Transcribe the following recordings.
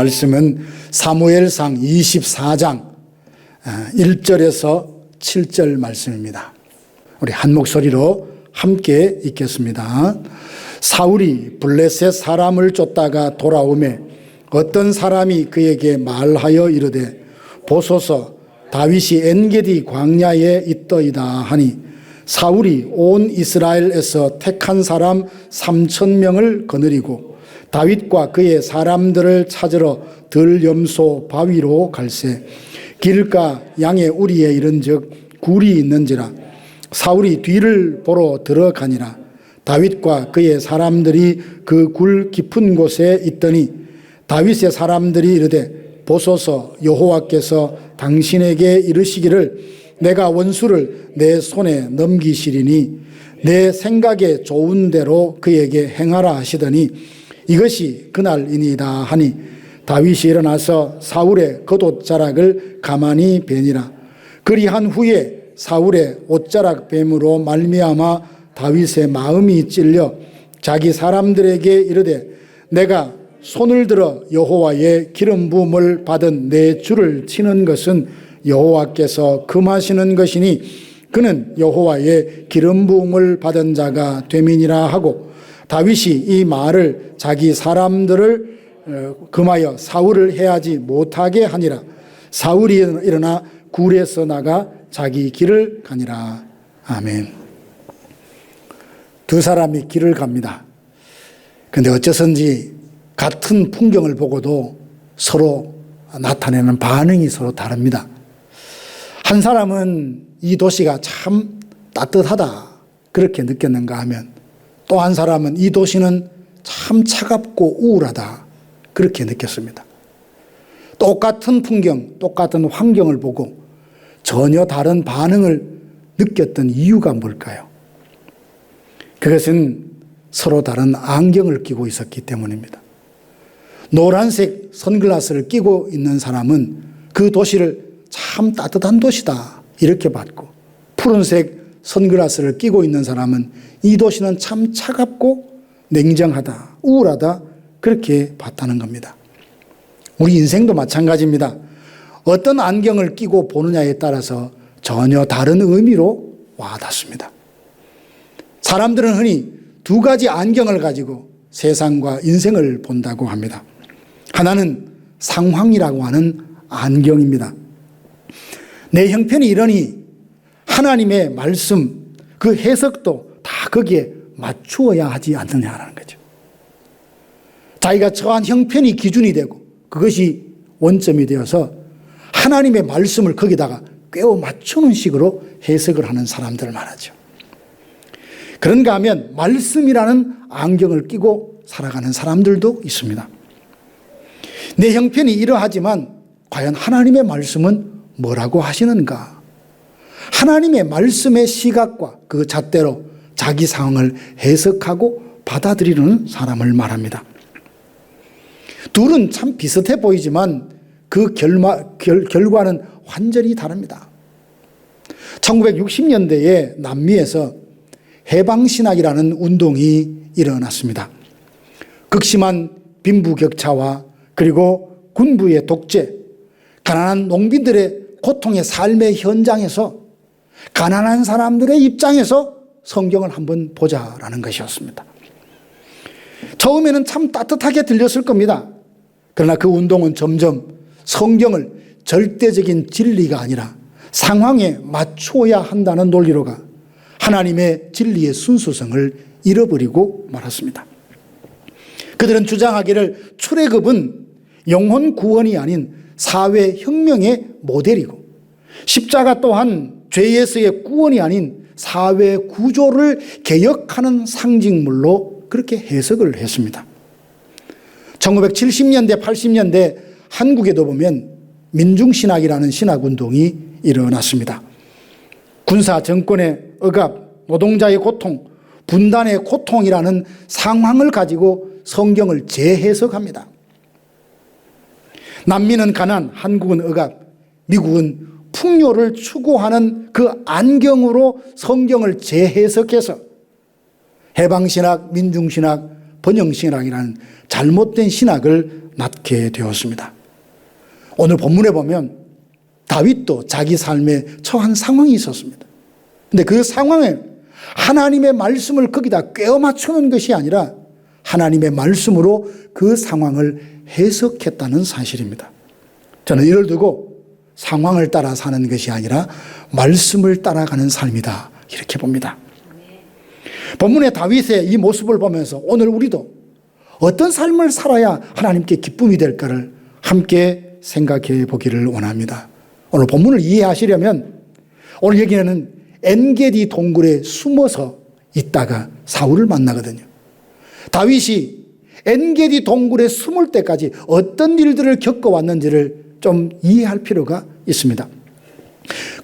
말씀은 사무엘상 24장 1절에서 7절 말씀입니다. 우리 한 목소리로 함께 읽겠습니다. 사울이 블레셋 사람을 쫓다가 돌아오매 어떤 사람이 그에게 말하여 이르되 보소서 다윗이 엔게디 광야에 있더이다 하니 사울이 온 이스라엘에서 택한 사람 3,000명을 거느리고 다윗과 그의 사람들을 찾으러 들염소 바위로 갈새 길가 양의 우리에 이른즉 굴이 있는지라 사울이 뒤를 보러 들어가니라 다윗과 그의 사람들이 그 굴 깊은 곳에 있더니 다윗의 사람들이 이르되 보소서 여호와께서 당신에게 이르시기를 내가 원수를 내 손에 넘기시리니 내 생각에 좋은 대로 그에게 행하라 하시더니 이것이 그날이니이다 하니 다윗이 일어나서 사울의 겉옷자락을 가만히 베니라. 그리한 후에 사울의 옷자락 뱀으로 말미암아 다윗의 마음이 찔려 자기 사람들에게 이르되 내가 손을 들어 여호와의 기름 부음을 받은 내 주를 치는 것은 여호와께서 금하시는 것이니 그는 여호와의 기름 부음을 받은 자가 됨이니라 하고 다윗이 이 말을 자기 사람들을 금하여 사울을 해하지 못하게 하니라. 사울이 일어나 굴에서 나가 자기 길을 가니라. 아멘. 두 사람이 길을 갑니다. 그런데 어째서인지 같은 풍경을 보고도 서로 나타내는 반응이 서로 다릅니다. 한 사람은 이 도시가 참 따뜻하다 그렇게 느꼈는가 하면 또 한 사람은 이 도시는 참 차갑고 우울하다 그렇게 느꼈습니다. 똑같은 풍경, 똑같은 환경을 보고 전혀 다른 반응을 느꼈던 이유가 뭘까요? 그것은 서로 다른 안경을 끼고 있었기 때문입니다. 노란색 선글라스를 끼고 있는 사람은 그 도시를 참 따뜻한 도시다 이렇게 봤고 푸른색 선글라스를 끼고 있는 사람은 이 도시는 참 차갑고 냉정하다, 우울하다 그렇게 봤다는 겁니다. 우리 인생도 마찬가지입니다. 어떤 안경을 끼고 보느냐에 따라서 전혀 다른 의미로 와닿습니다. 사람들은 흔히 두 가지 안경을 가지고 세상과 인생을 본다고 합니다. 하나는 상황이라고 하는 안경입니다. 내 형편이 이러니 하나님의 말씀, 그 해석도 다 거기에 맞추어야 하지 않느냐라는 거죠. 자기가 처한 형편이 기준이 되고 그것이 원점이 되어서 하나님의 말씀을 거기다가 꿰어 맞추는 식으로 해석을 하는 사람들 말하죠. 그런가 하면 말씀이라는 안경을 끼고 살아가는 사람들도 있습니다. 내 형편이 이러하지만 과연 하나님의 말씀은 뭐라고 하시는가? 하나님의 말씀의 시각과 그 잣대로 자기 상황을 해석하고 받아들이는 사람을 말합니다. 둘은 참 비슷해 보이지만 그 결과는 완전히 다릅니다. 1960년대에 남미에서 해방신학이라는 운동이 일어났습니다. 극심한 빈부격차와 그리고 군부의 독재, 가난한 농민들의 고통의 삶의 현장에서 가난한 사람들의 입장에서 성경을 한번 보자라는 것이었습니다. 처음에는 참 따뜻하게 들렸을 겁니다. 그러나 그 운동은 점점 성경을 절대적인 진리가 아니라 상황에 맞추어야 한다는 논리로 가 하나님의 진리의 순수성을 잃어버리고 말았습니다. 그들은 주장하기를 출애굽은 영혼 구원이 아닌 사회혁명의 모델이고 십자가 또한 죄에서의 구원이 아닌 사회 구조를 개혁하는 상징물로 그렇게 해석을 했습니다. 1970년대, 80년대 한국에도 보면 민중신학이라는 신학운동이 일어났습니다. 군사 정권의 억압, 노동자의 고통, 분단의 고통이라는 상황을 가지고 성경을 재해석합니다. 남미는 가난, 한국은 억압, 미국은 풍요를 추구하는 그 안경으로 성경을 재해석해서 해방신학, 민중신학, 번영신앙이라는 잘못된 신학을 낳게 되었습니다. 오늘 본문에 보면 다윗도 자기 삶에 처한 상황이 있었습니다. 근데 그 상황에 하나님의 말씀을 거기다 꿰어 맞추는 것이 아니라 하나님의 말씀으로 그 상황을 해석했다는 사실입니다. 저는 이를 두고 상황을 따라 사는 것이 아니라 말씀을 따라가는 삶이다, 이렇게 봅니다. 본문의 다윗의 이 모습을 보면서 오늘 우리도 어떤 삶을 살아야 하나님께 기쁨이 될까를 함께 생각해 보기를 원합니다. 오늘 본문을 이해하시려면 오늘 여기는 엔게디 동굴에 숨어서 있다가 사울을 만나거든요. 다윗이 엔게디 동굴에 숨을 때까지 어떤 일들을 겪어왔는지를 좀 이해할 필요가 있습니다.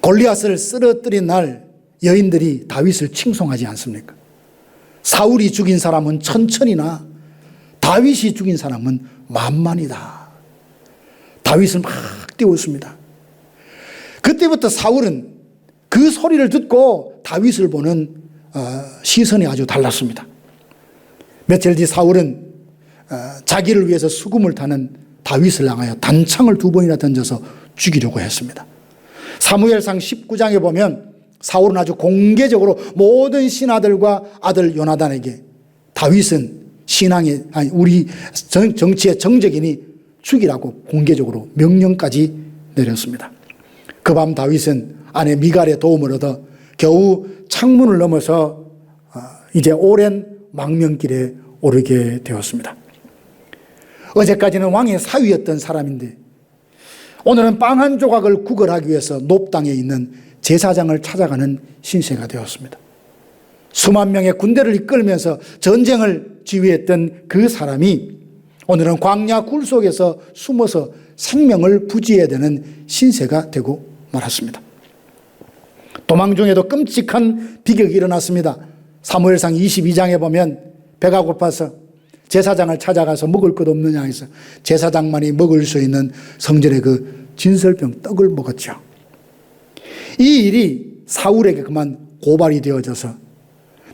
골리앗을 쓰러뜨린 날 여인들이 다윗을 칭송하지 않습니까? 사울이 죽인 사람은 천천이나 다윗이 죽인 사람은 만만이다. 다윗을 막 띄웠습니다. 그때부터 사울은 그 소리를 듣고 다윗을 보는 시선이 아주 달랐습니다. 며칠 뒤 사울은 자기를 위해서 수금을 타는 다윗을 향하여 단창을 2번이나 던져서 죽이려고 했습니다. 사무엘상 19장에 보면 사울은 아주 공개적으로 모든 신하들과 아들 요나단에게 다윗은 우리 정치의 정적이니 죽이라고 공개적으로 명령까지 내렸습니다. 그 밤 다윗은 아내 미갈의 도움을 얻어 겨우 창문을 넘어서 이제 오랜 망명길에 오르게 되었습니다. 어제까지는 왕의 사위였던 사람인데 오늘은 빵 한 조각을 구걸하기 위해서 높당에 있는 제사장을 찾아가는 신세가 되었습니다. 수만 명의 군대를 이끌면서 전쟁을 지휘했던 그 사람이 오늘은 광야 굴 속에서 숨어서 생명을 부지해야 되는 신세가 되고 말았습니다. 도망 중에도 끔찍한 비극이 일어났습니다. 사무엘상 22장에 보면 배가 고파서 제사장을 찾아가서 먹을 것 없느냐 해서 제사장만이 먹을 수 있는 성전의 그 진설병 떡을 먹었죠. 이 일이 사울에게 그만 고발이 되어져서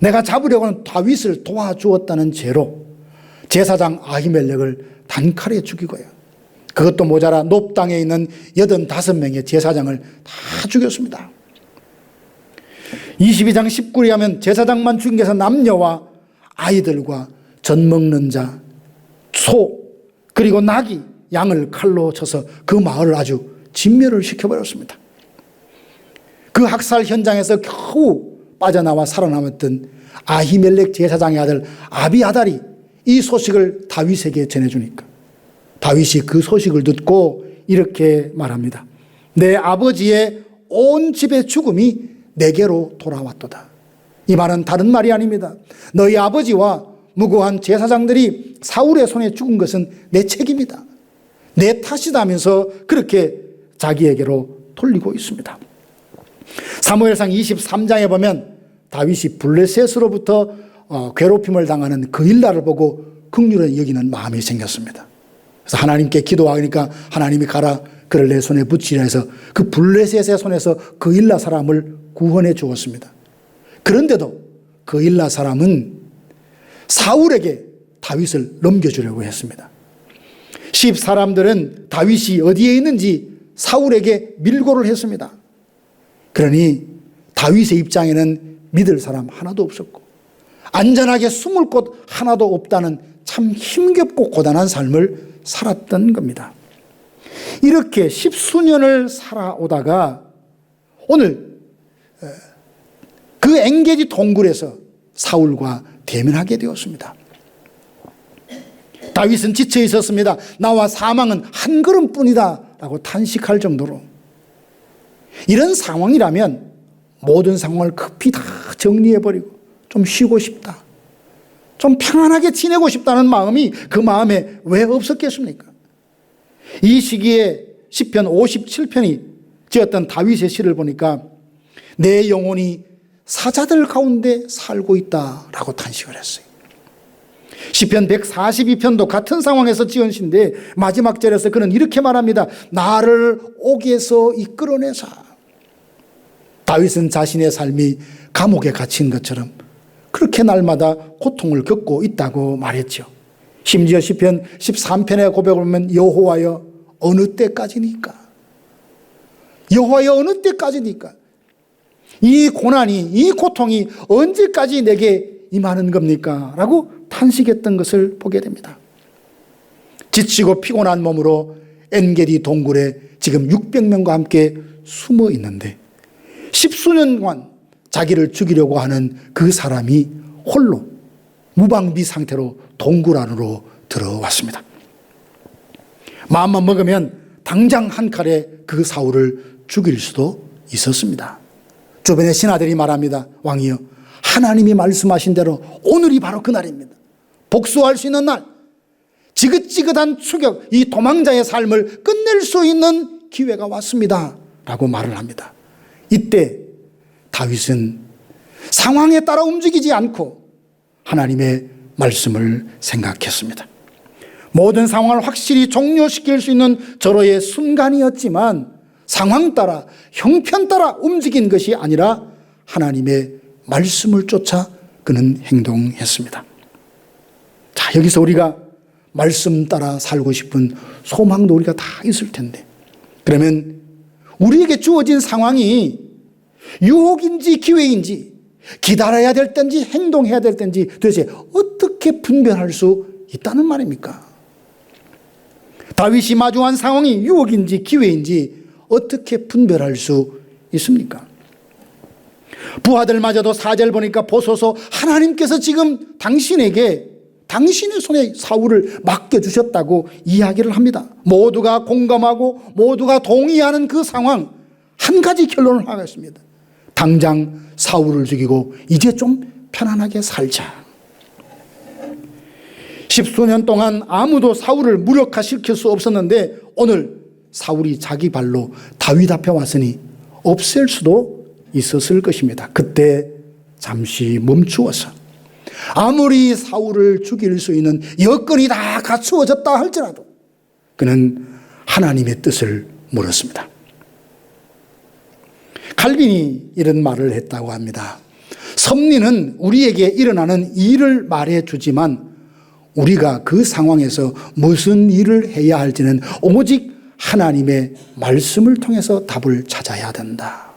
내가 잡으려고 하는 다윗을 도와주었다는 죄로 제사장 아히멜렉을 단칼에 죽이고요. 그것도 모자라 높당에 있는 85명의 제사장을 다 죽였습니다. 22장 19절에 하면 제사장만 죽인 것은 남녀와 아이들과 젖 먹는 자, 소, 그리고 나귀, 양을 칼로 쳐서 그 마을을 아주 진멸을 시켜버렸습니다. 그 학살 현장에서 겨우 빠져나와 살아남았던 아히멜렉 제사장의 아들 아비아달이 이 소식을 다윗에게 전해주니까 다윗이 그 소식을 듣고 이렇게 말합니다. 내 아버지의 온 집의 죽음이 내게로 돌아왔도다. 이 말은 다른 말이 아닙니다. 너희 아버지와 무고한 제사장들이 사울의 손에 죽은 것은 내 책임이다. 내 탓이다면서 그렇게 자기에게로 돌리고 있습니다. 사무엘상 23장에 보면 다윗이 블레셋으로부터 괴롭힘을 당하는 그 일날을 보고 긍휼히 여기는 마음이 생겼습니다. 그래서 하나님께 기도하니까 하나님이 가라 그를 내 손에 붙이라 해서 그 블레셋의 손에서 그 일라 사람을 구원해 주었습니다. 그런데도 그 일라 사람은 사울에게 다윗을 넘겨주려고 했습니다. 십 사람들은 다윗이 어디에 있는지 사울에게 밀고를 했습니다. 그러니 다윗의 입장에는 믿을 사람 하나도 없었고 안전하게 숨을 곳 하나도 없다는 참 힘겹고 고단한 삶을 살았던 겁니다. 이렇게 십수년을 살아오다가 오늘 그 엔게디 동굴에서 사울과 대면하게 되었습니다. 다윗은 지쳐 있었습니다. 나와 사망은 한 걸음뿐이다 라고 탄식할 정도로. 이런 상황이라면 모든 상황을 급히 다 정리해버리고 좀 쉬고 싶다, 좀 평안하게 지내고 싶다는 마음이 그 마음에 왜 없었겠습니까? 이 시기에 시편 57편이 지었던 다윗의 시를 보니까 내 영혼이 사자들 가운데 살고 있다라고 탄식을 했어요. 시편 142편도 같은 상황에서 지은 시인데 마지막 절에서 그는 이렇게 말합니다. 나를 옥에서 이끌어내사. 다윗은 자신의 삶이 감옥에 갇힌 것처럼 그렇게 날마다 고통을 겪고 있다고 말했죠. 심지어 시편 13편의 고백을 보면 여호와여 어느 때까지니까? 여호와여 어느 때까지니까? 이 고난이, 이 고통이 언제까지 내게 임하는 겁니까? 라고 탄식했던 것을 보게 됩니다. 지치고 피곤한 몸으로 엔게디 동굴에 지금 600명과 함께 숨어 있는데 10수년간 자기를 죽이려고 하는 그 사람이 홀로 무방비 상태로 동굴 안으로 들어왔습니다. 마음만 먹으면 당장 한 칼에 그 사울을 죽일 수도 있었습니다. 주변의 신하들이 말합니다. 왕이여, 하나님이 말씀하신 대로 오늘이 바로 그날입니다. 복수할 수 있는 날, 지긋지긋한 추격, 이 도망자의 삶을 끝낼 수 있는 기회가 왔습니다 라고 말을 합니다. 이때 다윗은 상황에 따라 움직이지 않고 하나님의 말씀을 생각했습니다. 모든 상황을 확실히 종료시킬 수 있는 절호의 순간이었지만 상황 따라, 형편 따라 움직인 것이 아니라 하나님의 말씀을 쫓아 그는 행동했습니다. 자, 여기서 우리가 말씀 따라 살고 싶은 소망도 우리가 다 있을 텐데, 그러면 우리에게 주어진 상황이 유혹인지 기회인지, 기다려야 될 때인지 행동해야 될 때인지 도대체 어떻게 분별할 수 있다는 말입니까? 다윗이 마주한 상황이 유혹인지 기회인지 어떻게 분별할 수 있습니까? 부하들마저도 4절 보니까 보소서 하나님께서 지금 당신에게 당신의 손에 사울을 맡겨주셨다고 이야기를 합니다. 모두가 공감하고 모두가 동의하는 그 상황, 한 가지 결론을 하겠습니다. 당장 사울을 죽이고 이제 좀 편안하게 살자. 10수년 동안 아무도 사울을 무력화시킬 수 없었는데 오늘 사울이 자기 발로 다윗 앞에 왔으니 없앨 수도 있었을 것입니다. 그때 잠시 멈추어서 아무리 사울을 죽일 수 있는 여건이 다 갖추어졌다 할지라도 그는 하나님의 뜻을 물었습니다. 칼빈이 이런 말을 했다고 합니다. 섭리는 우리에게 일어나는 일을 말해주지만 우리가 그 상황에서 무슨 일을 해야 할지는 오직 하나님의 말씀을 통해서 답을 찾아야 된다.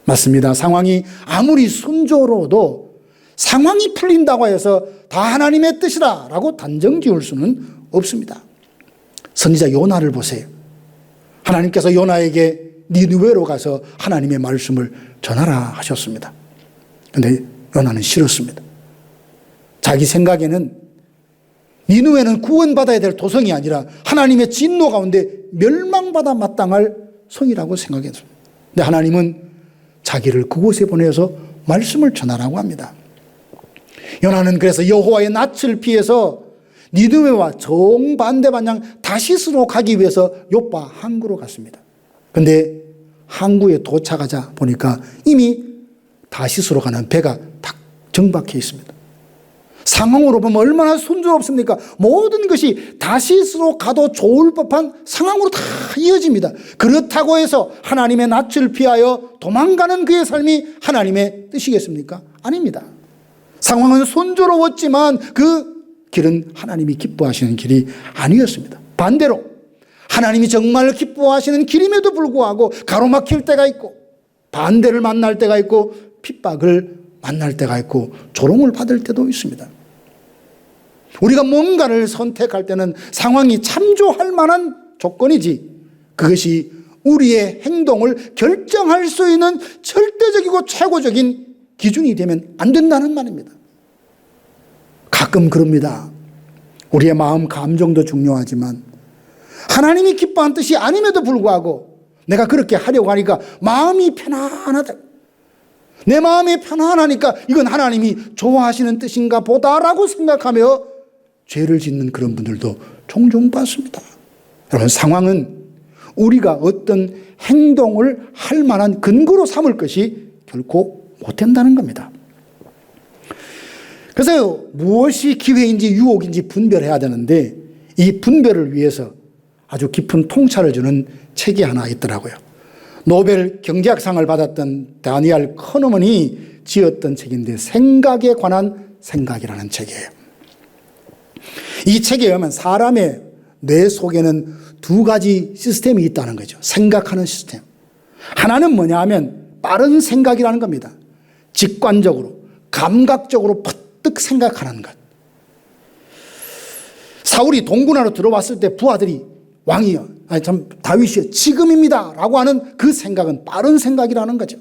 맞습니다. 상황이 아무리 순조로워도 상황이 풀린다고 해서 다 하나님의 뜻이다 라고 단정 지을 수는 없습니다. 선지자 요나를 보세요. 하나님께서 요나에게 니느웨로 가서 하나님의 말씀을 전하라 하셨습니다. 그런데 요나는 싫었습니다. 자기 생각에는 니느웨는 구원받아야 될 도성이 아니라 하나님의 진노 가운데 멸망받아 마땅할 성이라고 생각했습니다. 근데 하나님은 자기를 그곳에 보내서 말씀을 전하라고 합니다. 요나는 그래서 여호와의 낯을 피해서 니느웨와 정반대 방향 다시스로 가기 위해서 요파 항구로 갔습니다. 그런데 항구에 도착하자 보니까 이미 다시스로 가는 배가 딱 정박해 있습니다. 상황으로 보면 얼마나 순조롭습니까? 모든 것이 다시스로 가도 좋을 법한 상황으로 다 이어집니다. 그렇다고 해서 하나님의 낯을 피하여 도망가는 그의 삶이 하나님의 뜻이겠습니까? 아닙니다. 상황은 순조로웠지만 그 길은 하나님이 기뻐하시는 길이 아니었습니다. 반대로 하나님이 정말 기뻐하시는 길임에도 불구하고 가로막힐 때가 있고 반대를 만날 때가 있고 핍박을 만날 때가 있고 조롱을 받을 때도 있습니다. 우리가 뭔가를 선택할 때는 상황이 참조할 만한 조건이지 그것이 우리의 행동을 결정할 수 있는 절대적이고 최고적인 기준이 되면 안 된다는 말입니다. 가끔 그럽니다. 우리의 마음 감정도 중요하지만 하나님이 기뻐한 뜻이 아님에도 불구하고 내가 그렇게 하려고 하니까 마음이 편안하다. 내 마음이 편안하니까 이건 하나님이 좋아하시는 뜻인가 보다라고 생각하며 죄를 짓는 그런 분들도 종종 봤습니다. 여러분, 상황은 우리가 어떤 행동을 할 만한 근거로 삼을 것이 결코 못 된다는 겁니다. 그래서 무엇이 기회인지 유혹인지 분별해야 되는데 이 분별을 위해서 아주 깊은 통찰을 주는 책이 하나 있더라고요. 노벨 경제학상을 받았던 다니엘 커너먼이 지었던 책인데 생각에 관한 생각이라는 책이에요. 이 책에 의하면 사람의 뇌 속에는 두 가지 시스템이 있다는 거죠. 생각하는 시스템. 하나는 뭐냐 하면 빠른 생각이라는 겁니다. 직관적으로, 감각적으로 퍼뜩 생각하는 것. 사울이 동굴 안으로 들어왔을 때 부하들이 왕이여, 다윗이여, 지금입니다 라고 하는 그 생각은 빠른 생각이라는 거죠.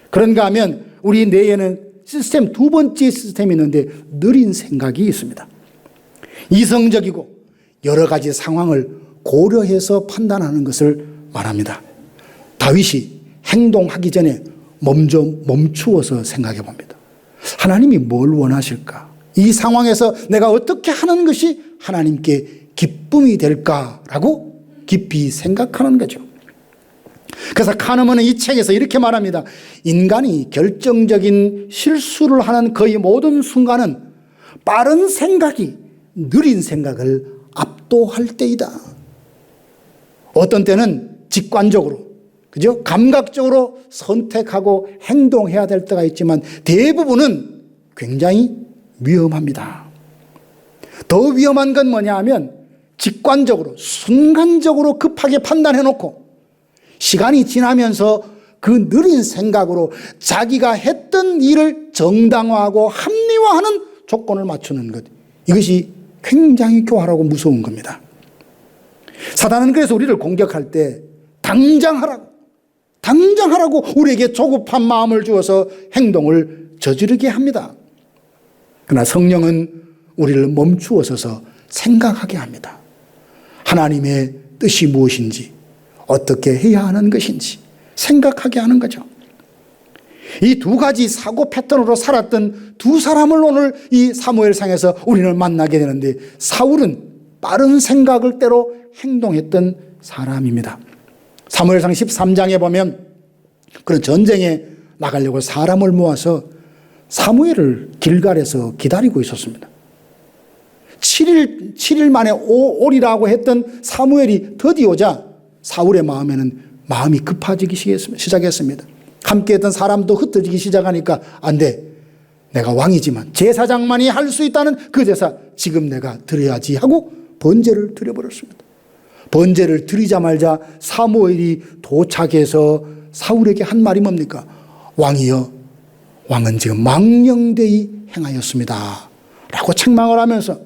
그런가 하면 우리 뇌에는 시스템 두 번째 시스템이 있는데 느린 생각이 있습니다. 이성적이고 여러 가지 상황을 고려해서 판단하는 것을 말합니다. 다윗이 행동하기 전에 먼저 멈추어서 생각해 봅니다. 하나님이 뭘 원하실까? 이 상황에서 내가 어떻게 하는 것이 하나님께 기쁨이 될까라고 깊이 생각하는 거죠. 그래서 카너먼은 이 책에서 이렇게 말합니다. 인간이 결정적인 실수를 하는 거의 모든 순간은 빠른 생각이 느린 생각을 압도할 때이다. 어떤 때는 직관적으로, 그죠? 감각적으로 선택하고 행동해야 될 때가 있지만 대부분은 굉장히 위험합니다. 더 위험한 건 뭐냐 하면 직관적으로, 순간적으로 급하게 판단해 놓고 시간이 지나면서 그 느린 생각으로 자기가 했던 일을 정당화하고 합리화하는 조건을 맞추는 것. 이것이 굉장히 교활하고 무서운 겁니다. 사단은 그래서 우리를 공격할 때 당장 하라고 우리에게 조급한 마음을 주어서 행동을 저지르게 합니다. 그러나 성령은 우리를 멈추어 서서 생각하게 합니다. 하나님의 뜻이 무엇인지, 어떻게 해야 하는 것인지 생각하게 하는 거죠. 이 두 가지 사고 패턴으로 살았던 두 사람을 오늘 이 사무엘상에서 우리는 만나게 되는데, 사울은 빠른 생각을 때로 행동했던 사람입니다. 사무엘상 13장에 보면 그런 전쟁에 나가려고 사람을 모아서 사무엘을 길갈에서 기다리고 있었습니다. 7일 만에 오리라고 했던 사무엘이 드디어 오자 사울의 마음에는 마음이 급해지기 시작했습니다. 함께했던 사람도 흩어지기 시작하니까 안 돼. 내가 왕이지만 제사장만이 할 수 있다는 그 제사 지금 내가 드려야지 하고 번제를 드려버렸습니다. 번제를 드리자마자 사무엘이 도착해서 사울에게 한 말이 뭡니까? 왕이여, 왕은 지금 망령되이 행하였습니다 라고 책망을 하면서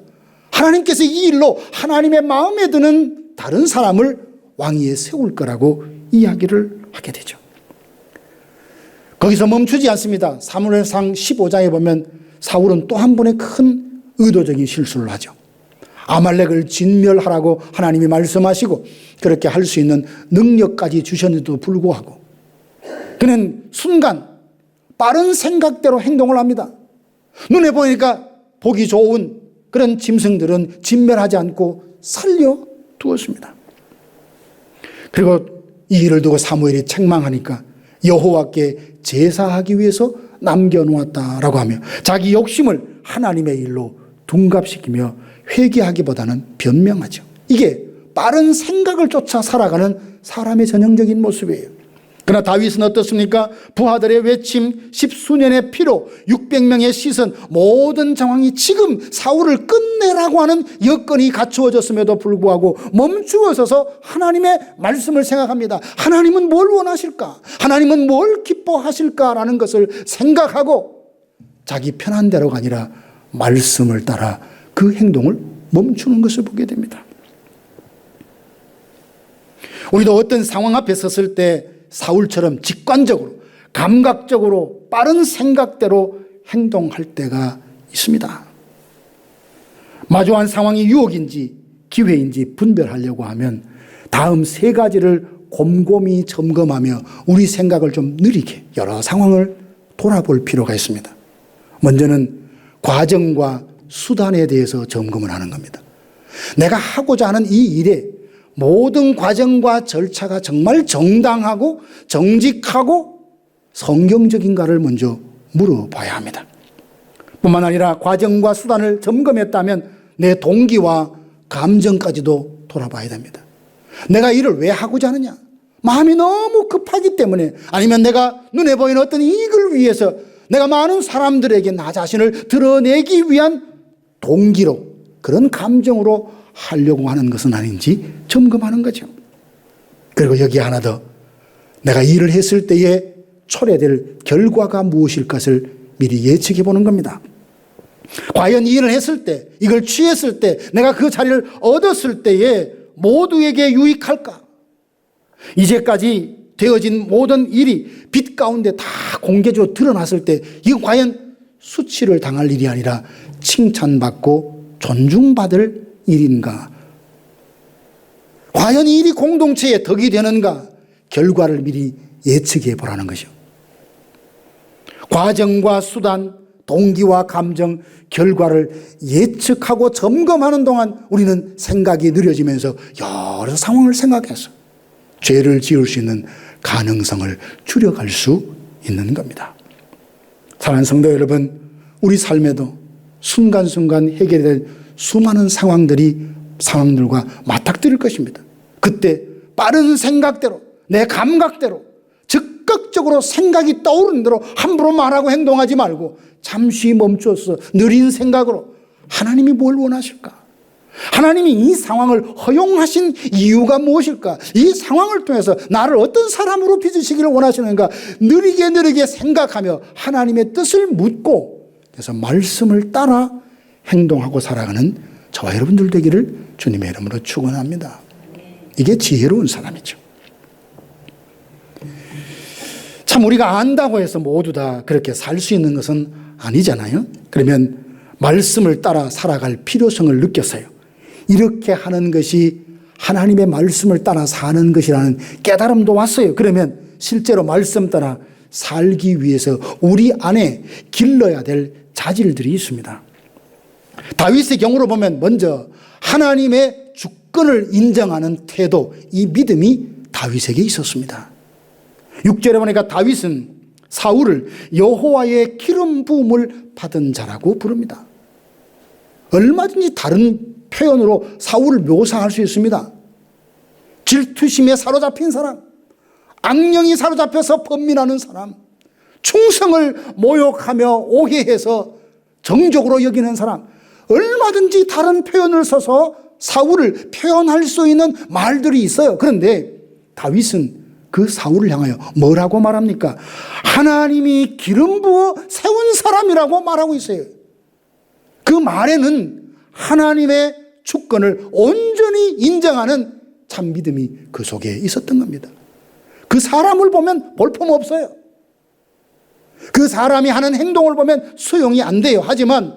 하나님께서 이 일로 하나님의 마음에 드는 다른 사람을 왕위에 세울 거라고 이야기를 하게 되죠. 거기서 멈추지 않습니다. 사무엘상 15장에 보면 사울은 또 한 번의 큰 의도적인 실수를 하죠. 아말렉을 진멸하라고 하나님이 말씀하시고 그렇게 할 수 있는 능력까지 주셨는데도 불구하고 그는 순간 빠른 생각대로 행동을 합니다. 눈에 보니까 보기 좋은 그런 짐승들은 진멸하지 않고 살려두었습니다. 그리고 이 일을 두고 사무엘이 책망하니까 여호와께 제사하기 위해서 남겨놓았다라고 하며 자기 욕심을 하나님의 일로 둔갑시키며 회개하기보다는 변명하죠. 이게 빠른 생각을 쫓아 살아가는 사람의 전형적인 모습이에요. 그러나 다윗은 어떻습니까? 부하들의 외침, 10수년의 피로 600명의 시선, 모든 상황이 지금 사울을 끝내라고 하는 여건이 갖추어졌음에도 불구하고 멈추어 서서 하나님의 말씀을 생각합니다. 하나님은 뭘 원하실까? 하나님은 뭘 기뻐하실까라는 것을 생각하고 자기 편한 대로가 아니라 말씀을 따라 그 행동을 멈추는 것을 보게 됩니다. 우리도 어떤 상황 앞에 섰을 때 사울처럼 직관적으로, 감각적으로, 빠른 생각대로 행동할 때가 있습니다. 마주한 상황이 유혹인지 기회인지 분별하려고 하면 다음 세 가지를 곰곰이 점검하며 우리 생각을 좀 느리게 여러 상황을 돌아볼 필요가 있습니다. 먼저는 과정과 수단에 대해서 점검을 하는 겁니다. 내가 하고자 하는 이 일에 모든 과정과 절차가 정말 정당하고 정직하고 성경적인가를 먼저 물어봐야 합니다. 뿐만 아니라 과정과 수단을 점검했다면 내 동기와 감정까지도 돌아봐야 됩니다. 내가 일을 왜 하고자 하느냐? 마음이 너무 급하기 때문에, 아니면 내가 눈에 보이는 어떤 이익을 위해서 내가 많은 사람들에게 나 자신을 드러내기 위한 동기로, 그런 감정으로 하려고 하는 것은 아닌지 점검하는 거죠. 그리고 여기 하나 더, 내가 일을 했을 때에 초래될 결과가 무엇일 것을 미리 예측해 보는 겁니다. 과연 이 일을 했을 때, 이걸 취했을 때, 내가 그 자리를 얻었을 때에 모두에게 유익할까? 이제까지 되어진 모든 일이 빛 가운데 다 공개적으로 드러났을 때 이건 과연 수치를 당할 일이 아니라 칭찬받고 존중받을 일인가? 과연 이 일이 공동체의 덕이 되는가? 결과를 미리 예측해 보라는 것이요. 과정과 수단, 동기와 감정, 결과를 예측하고 점검하는 동안 우리는 생각이 느려지면서 여러 상황을 생각해서 죄를 지을 수 있는 가능성을 줄여갈 수 있는 겁니다. 사랑하는 성도 여러분, 우리 삶에도 순간순간 해결될 수많은 상황들과 맞닥뜨릴 것입니다. 그때 빠른 생각대로, 내 감각대로, 적극적으로 생각이 떠오르는 대로 함부로 말하고 행동하지 말고 잠시 멈춰서 느린 생각으로 하나님이 뭘 원하실까? 하나님이 이 상황을 허용하신 이유가 무엇일까? 이 상황을 통해서 나를 어떤 사람으로 빚으시기를 원하시는가? 느리게 생각하며 하나님의 뜻을 묻고, 그래서 말씀을 따라 행동하고 살아가는 저와 여러분들 되기를 주님의 이름으로 축원합니다. 이게 지혜로운 사람이죠. 참 우리가 안다고 해서 모두 다 그렇게 살 수 있는 것은 아니잖아요. 그러면 말씀을 따라 살아갈 필요성을 느꼈어요. 이렇게 하는 것이 하나님의 말씀을 따라 사는 것이라는 깨달음도 왔어요. 그러면 실제로 말씀 따라 살기 위해서 우리 안에 길러야 될 자질들이 있습니다. 다윗의 경우로 보면 먼저 하나님의 주권을 인정하는 태도, 이 믿음이 다윗에게 있었습니다. 6절에 보니까 다윗은 사울을 여호와의 기름 부음을 받은 자라고 부릅니다. 얼마든지 다른 표현으로 사울을 묘사할 수 있습니다. 질투심에 사로잡힌 사람, 악령이 사로잡혀서 번민하는 사람, 충성을 모욕하며 오해해서 정적으로 여기는 사람, 얼마든지 다른 표현을 써서 사울을 표현할 수 있는 말들이 있어요. 그런데 다윗은 그 사울을 향하여 뭐라고 말합니까? 하나님이 기름 부어 세운 사람이라고 말하고 있어요. 그 말에는 하나님의 주권을 온전히 인정하는 참 믿음이 그 속에 있었던 겁니다. 그 사람을 보면 볼품없어요. 그 사람이 하는 행동을 보면 수용이 안 돼요. 하지만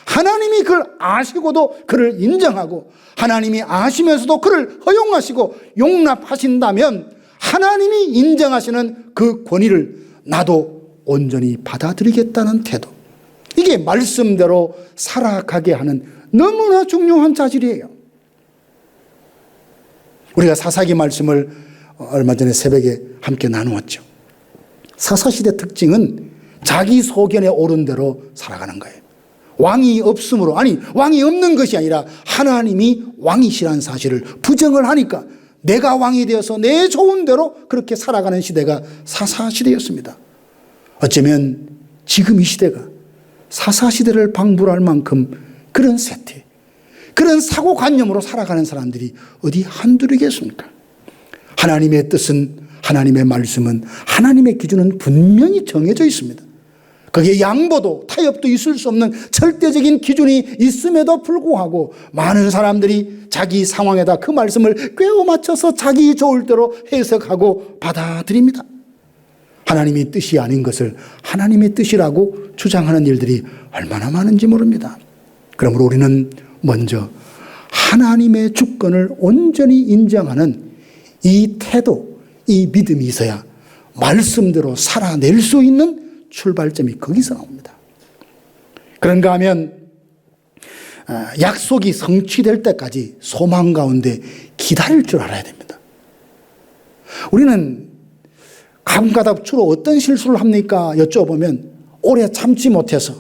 하나님이 그를 아시고도 그를 인정하고 하나님이 아시면서도 그를 허용하시고 용납하신다면 하나님이 인정하시는 그 권위를 나도 온전히 받아들이겠다는 태도, 이게 말씀대로 살아가게 하는 너무나 중요한 자질이에요. 우리가 사사기 말씀을 얼마 전에 새벽에 함께 나누었죠. 사사시대 특징은 자기 소견에 오른 대로 살아가는 거예요. 왕이 없으므로, 아니 왕이 없는 것이 아니라 하나님이 왕이시라는 사실을 부정을 하니까 내가 왕이 되어서 내 좋은 대로 그렇게 살아가는 시대가 사사시대였습니다. 어쩌면 지금 이 시대가 사사시대를 방불할 만큼 그런 세태, 그런 사고관념으로 살아가는 사람들이 어디 한둘이겠습니까? 하나님의 뜻은, 하나님의 말씀은, 하나님의 기준은 분명히 정해져 있습니다. 거기에 양보도 타협도 있을 수 없는 절대적인 기준이 있음에도 불구하고 많은 사람들이 자기 상황에다 그 말씀을 꿰어 맞춰서 자기 좋을 대로 해석하고 받아들입니다. 하나님의 뜻이 아닌 것을 하나님의 뜻이라고 주장하는 일들이 얼마나 많은지 모릅니다. 그러므로 우리는 먼저 하나님의 주권을 온전히 인정하는 이 태도, 이 믿음이 있어야 말씀대로 살아낼 수 있는 출발점이 거기서 나옵니다. 그런가 하면 약속이 성취될 때까지 소망 가운데 기다릴 줄 알아야 됩니다. 우리는 가끔가다 주로 어떤 실수를 합니까? 여쭤보면 오래 참지 못해서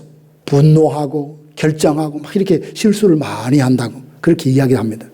분노하고 결정하고 막 이렇게 실수를 많이 한다고 그렇게 이야기를 합니다.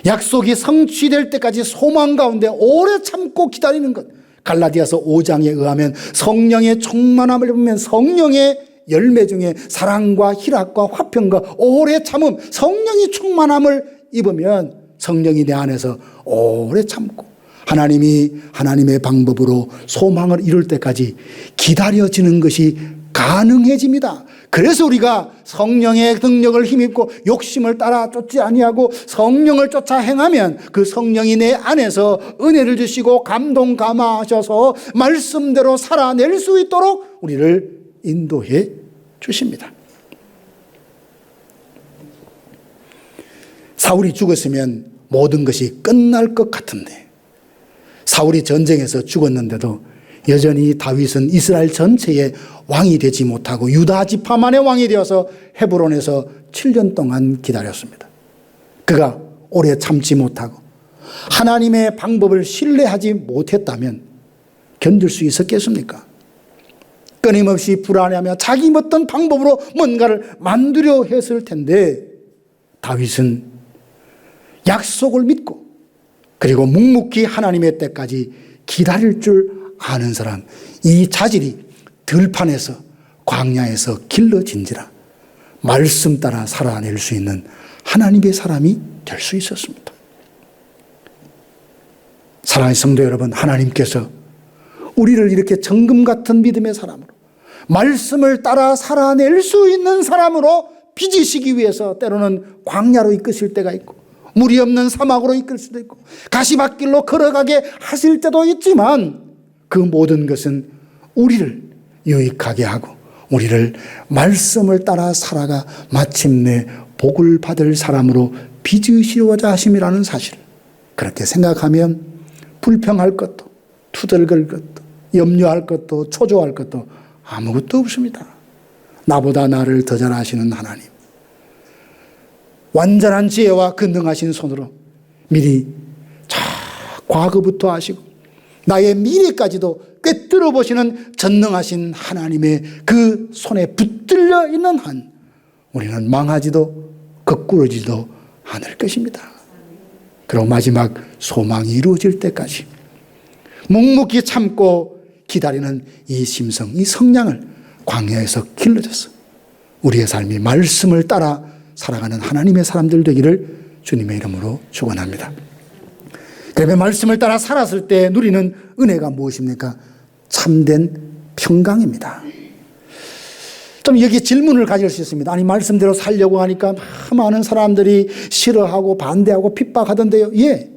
약속이 성취될 때까지 소망 가운데 오래 참고 기다리는 것, 갈라디아서 5장에 의하면 성령의 충만함을 입으면 성령의 열매 중에 사랑과 희락과 화평과 오래 참음, 성령이 충만함을 입으면 성령이 내 안에서 오래 참고 하나님이 하나님의 방법으로 소망을 이룰 때까지 기다려지는 것이 가능해집니다. 그래서 우리가 성령의 능력을 힘입고 욕심을 따라 쫓지 아니하고 성령을 쫓아 행하면 그 성령이 내 안에서 은혜를 주시고 감동 감화하셔서 말씀대로 살아낼 수 있도록 우리를 인도해 주십니다. 사울이 죽었으면 모든 것이 끝날 것 같은데 사울이 전쟁에서 죽었는데도 여전히 다윗은 이스라엘 전체의 왕이 되지 못하고 유다 지파만의 왕이 되어서 헤브론에서 7년 동안 기다렸습니다. 그가 오래 참지 못하고 하나님의 방법을 신뢰하지 못했다면 견딜 수 있었겠습니까? 끊임없이 불안해하며 자기 어떤 방법으로 뭔가를 만들려 했을 텐데 다윗은 약속을 믿고 그리고 묵묵히 하나님의 때까지 기다릴 줄 아는 사람, 이 자질이 들판에서 광야에서 길러진지라 말씀 따라 살아낼 수 있는 하나님의 사람이 될 수 있었습니다. 사랑하는 성도 여러분, 하나님께서 우리를 이렇게 정금 같은 믿음의 사람으로 말씀을 따라 살아낼 수 있는 사람으로 빚으시기 위해서 때로는 광야로 이끄실 때가 있고 물이 없는 사막으로 이끌 수도 있고 가시밭길로 걸어가게 하실 때도 있지만 그 모든 것은 우리를 유익하게 하고 우리를 말씀을 따라 살아가 마침내 복을 받을 사람으로 빚으시고자 하심이라는 사실, 그렇게 생각하면 불평할 것도 투덜걸 것도 염려할 것도 초조할 것도 아무것도 없습니다. 나보다 나를 더 잘 아시는 하나님, 완전한 지혜와 근능하신 손으로 미리 과거부터 아시고 나의 미래까지도 꿰뚫어 보시는 전능하신 하나님의 그 손에 붙들려 있는 한 우리는 망하지도 거꾸러지도 않을 것입니다. 그리고 마지막 소망이 이루어질 때까지 묵묵히 참고 기다리는 이 심성, 이 성량을 광야에서 길러줘서 우리의 삶이 말씀을 따라 살아가는 하나님의 사람들 되기를 주님의 이름으로 축원합니다. 그러면 말씀을 따라 살았을 때 누리는 은혜가 무엇입니까? 참된 평강입니다. 좀 여기 질문을 가질 수 있습니다. 아니, 말씀대로 살려고 하니까 많은 사람들이 싫어하고 반대하고 핍박하던데요. 예,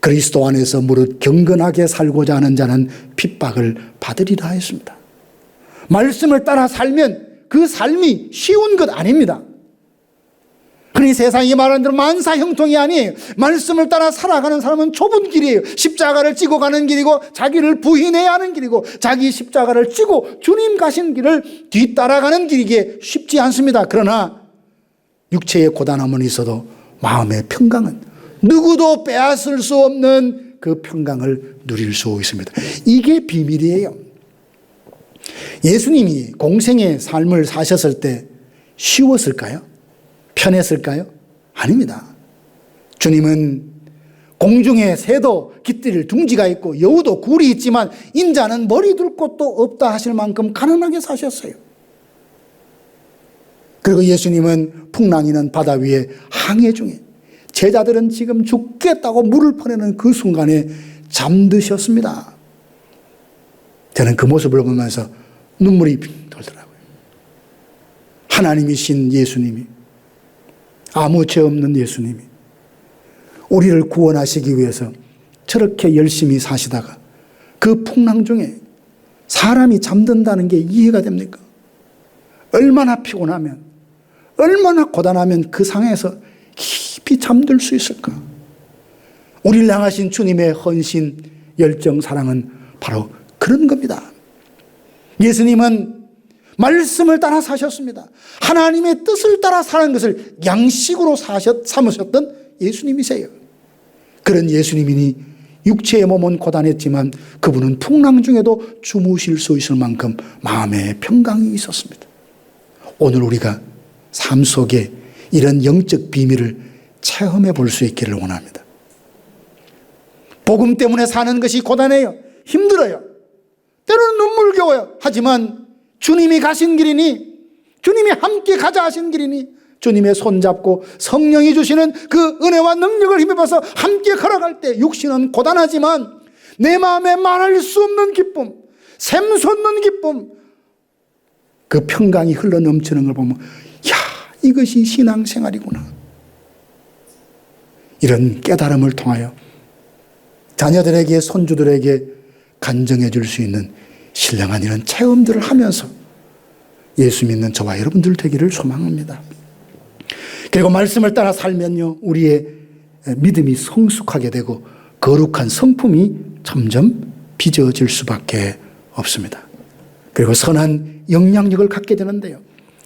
그리스도 안에서 무릇 경건하게 살고자 하는 자는 핍박을 받으리라 했습니다. 말씀을 따라 살면 그 삶이 쉬운 것 아닙니다. 그러니 세상이 말하는 대로 만사형통이 아니에요. 말씀을 따라 살아가는 사람은 좁은 길이에요. 십자가를 지고 가는 길이고 자기를 부인해야 하는 길이고 자기 십자가를 지고 주님 가신 길을 뒤따라가는 길이기에 쉽지 않습니다. 그러나 육체의 고단함은 있어도 마음의 평강은 누구도 빼앗을 수 없는 그 평강을 누릴 수 있습니다. 이게 비밀이에요. 예수님이 공생의 삶을 사셨을 때 쉬웠을까요? 편했을까요? 아닙니다. 주님은 공중에 새도 깃들 둥지가 있고 여우도 굴이 있지만 인자는 머리 둘 곳도 없다 하실 만큼 가난하게 사셨어요. 그리고 예수님은 풍랑이는 바다 위에 항해 중에 제자들은 지금 죽겠다고 물을 퍼내는 그 순간에 잠드셨습니다. 저는 그 모습을 보면서 눈물이 빙 돌더라고요. 하나님이신 예수님이, 아무 죄 없는 예수님이 우리를 구원하시기 위해서 저렇게 열심히 사시다가 그 풍랑 중에 사람이 잠든다는 게 이해가 됩니까? 얼마나 피곤하면, 얼마나 고단하면 그 상황에서 깊이 잠들 수 있을까? 우리를 향하신 주님의 헌신, 열정, 사랑은 바로 그런 겁니다. 예수님은 말씀을 따라 사셨습니다. 하나님의 뜻을 따라 사는 것을 양식으로 삼으셨던 예수님이세요. 그런 예수님이니 육체의 몸은 고단했지만 그분은 풍랑 중에도 주무실 수 있을 만큼 마음의 평강이 있었습니다. 오늘 우리가 삶 속에 이런 영적 비밀을 체험해 볼 수 있기를 원합니다. 복음 때문에 사는 것이 고단해요. 힘들어요. 때로는 눈물겨워요. 하지만 주님이 가신 길이니, 주님이 함께 가자 하신 길이니, 주님의 손잡고 성령이 주시는 그 은혜와 능력을 힘입어서 함께 걸어갈 때 육신은 고단하지만 내 마음에 말할 수 없는 기쁨, 샘솟는 기쁨, 그 평강이 흘러 넘치는 걸 보면 야, 이것이 신앙생활이구나. 이런 깨달음을 통하여 자녀들에게, 손주들에게 간증해 줄 수 있는 신령한 이런 체험들을 하면서 예수 믿는 저와 여러분들 되기를 소망합니다. 그리고 말씀을 따라 살면요, 우리의 믿음이 성숙하게 되고 거룩한 성품이 점점 빚어질 수밖에 없습니다. 그리고 선한 영향력을 갖게 되는데요,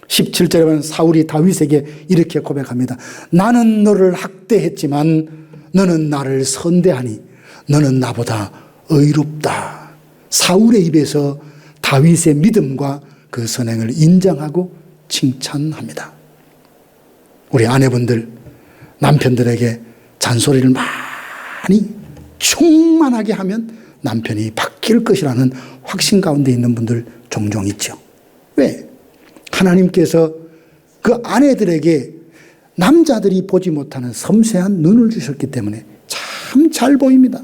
17절에 보면 사울이 다윗에게 이렇게 고백합니다. 나는 너를 학대했지만 너는 나를 선대하니 너는 나보다 의롭다. 사울의 입에서 다윗의 믿음과 그 선행을 인정하고 칭찬합니다. 우리 아내분들, 남편들에게 잔소리를 많이 충만하게 하면 남편이 바뀔 것이라는 확신 가운데 있는 분들 종종 있죠. 왜? 하나님께서 그 아내들에게 남자들이 보지 못하는 섬세한 눈을 주셨기 때문에 참 잘 보입니다.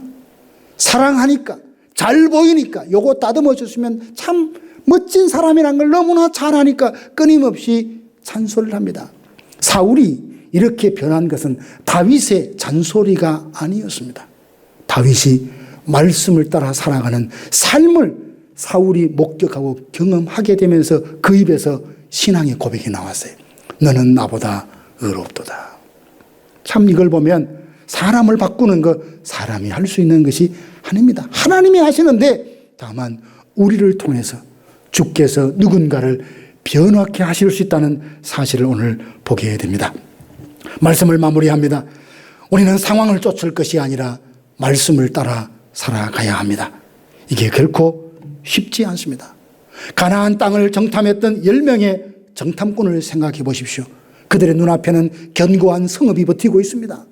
사랑하니까, 잘 보이니까, 요거 다듬어 줬으면 참 멋진 사람이란 걸 너무나 잘 하니까 끊임없이 잔소리를 합니다. 사울이 이렇게 변한 것은 다윗의 잔소리가 아니었습니다. 다윗이 말씀을 따라 살아가는 삶을 사울이 목격하고 경험하게 되면서 그 입에서 신앙의 고백이 나왔어요. 너는 나보다 의롭도다. 참 이걸 보면 사람을 바꾸는 것, 사람이 할 수 있는 것이 아닙니다. 하나님이 하시는데 다만 우리를 통해서 주께서 누군가를 변화케 하실 수 있다는 사실을 오늘 보게 됩니다. 말씀을 마무리합니다. 우리는 상황을 쫓을 것이 아니라 말씀을 따라 살아가야 합니다. 이게 결코 쉽지 않습니다. 가나안 땅을 정탐했던 10명의 정탐꾼을 생각해 보십시오. 그들의 눈앞에는 견고한 성읍이 버티고 있습니다.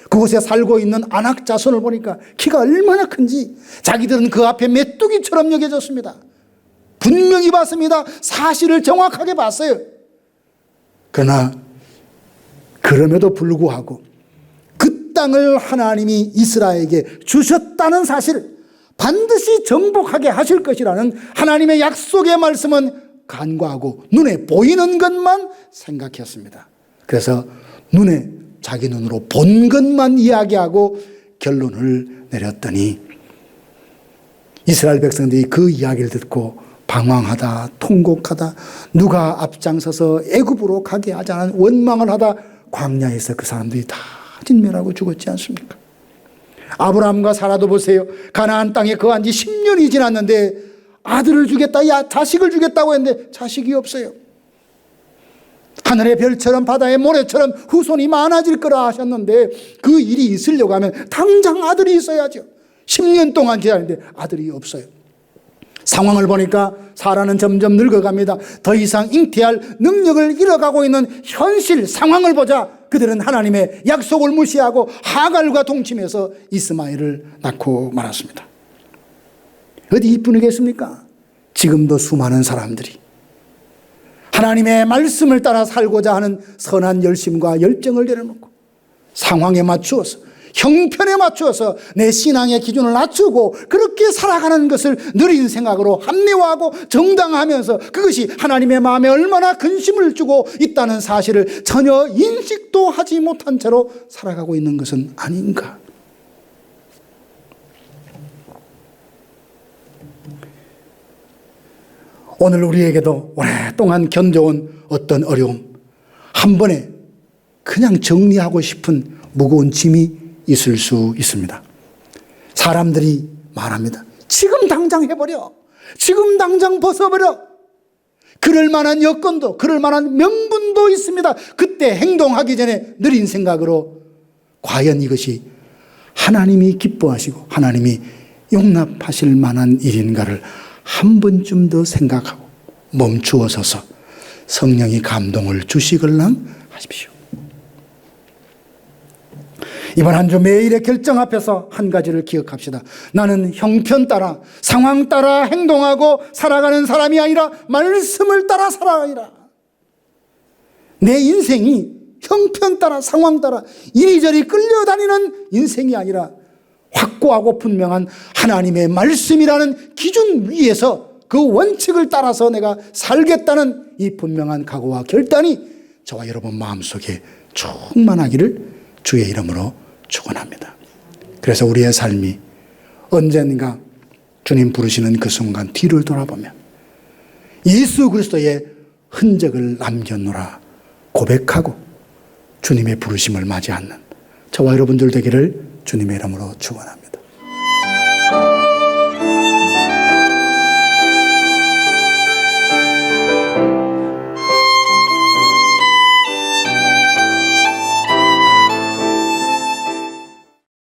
그곳에 살고 있는 아낙 자손을 보니까 키가 얼마나 큰지 자기들은 그 앞에 메뚜기처럼 여겨졌습니다. 분명히 봤습니다. 사실을 정확하게 봤어요. 그러나 그럼에도 불구하고 그 땅을 하나님이 이스라엘에게 주셨다는 사실, 반드시 정복하게 하실 것이라는 하나님의 약속의 말씀은 간과하고 눈에 보이는 것만 생각했습니다. 그래서 자기 눈으로 본 것만 이야기하고 결론을 내렸더니 이스라엘 백성들이 그 이야기를 듣고 방황하다, 통곡하다, 누가 앞장서서 애굽으로 가게 하자는 원망을 하다 광야에서 그 사람들이 다 진멸하고 죽었지 않습니까? 아브라함과 사라도 보세요. 가나안 땅에 거한 지 10년이 지났는데 아들을 주겠다, 자식을 주겠다고 했는데 자식이 없어요. 하늘의 별처럼 바다의 모래처럼 후손이 많아질 거라 하셨는데 그 일이 있으려고 하면 당장 아들이 있어야죠. 10년 동안 기다리는데 아들이 없어요. 상황을 보니까 사라는 점점 늙어갑니다. 더 이상 잉태할 능력을 잃어가고 있는 현실 상황을 보자 그들은 하나님의 약속을 무시하고 하갈과 동침해서 이스마엘을 낳고 말았습니다. 어디 이뿐이겠습니까? 지금도 수많은 사람들이 하나님의 말씀을 따라 살고자 하는 선한 열심과 열정을 내려놓고 상황에 맞추어서, 형편에 맞추어서 내 신앙의 기준을 낮추고 그렇게 살아가는 것을 느린 생각으로 합리화하고 정당화하면서 그것이 하나님의 마음에 얼마나 근심을 주고 있다는 사실을 전혀 인식도 하지 못한 채로 살아가고 있는 것은 아닌가. 오늘 우리에게도 오랫동안 견뎌온 어떤 어려움, 한 번에 그냥 정리하고 싶은 무거운 짐이 있을 수 있습니다. 사람들이 말합니다. 지금 당장 해버려. 지금 당장 벗어버려. 그럴 만한 여건도, 그럴 만한 명분도 있습니다. 그때 행동하기 전에 느린 생각으로 과연 이것이 하나님이 기뻐하시고 하나님이 용납하실 만한 일인가를 한 번쯤 더 생각하고 멈추어 서서 성령이 감동을 주시걸랑 하십시오. 이번 한 주 매일의 결정 앞에서 한 가지를 기억합시다. 나는 형편 따라, 상황 따라 행동하고 살아가는 사람이 아니라 말씀을 따라 살아가리라. 내 인생이 형편 따라, 상황 따라 이리저리 끌려다니는 인생이 아니라 확고하고 분명한 하나님의 말씀이라는 기준 위에서 그 원칙을 따라서 내가 살겠다는 이 분명한 각오와 결단이 저와 여러분 마음속에 충만하기를 주의 이름으로 축원합니다. 그래서 우리의 삶이 언젠가 주님 부르시는 그 순간 뒤를 돌아보면 예수 그리스도의 흔적을 남겼노라 고백하고 주님의 부르심을 맞이하는 저와 여러분들 되기를 주님의 이름으로 축원합니다.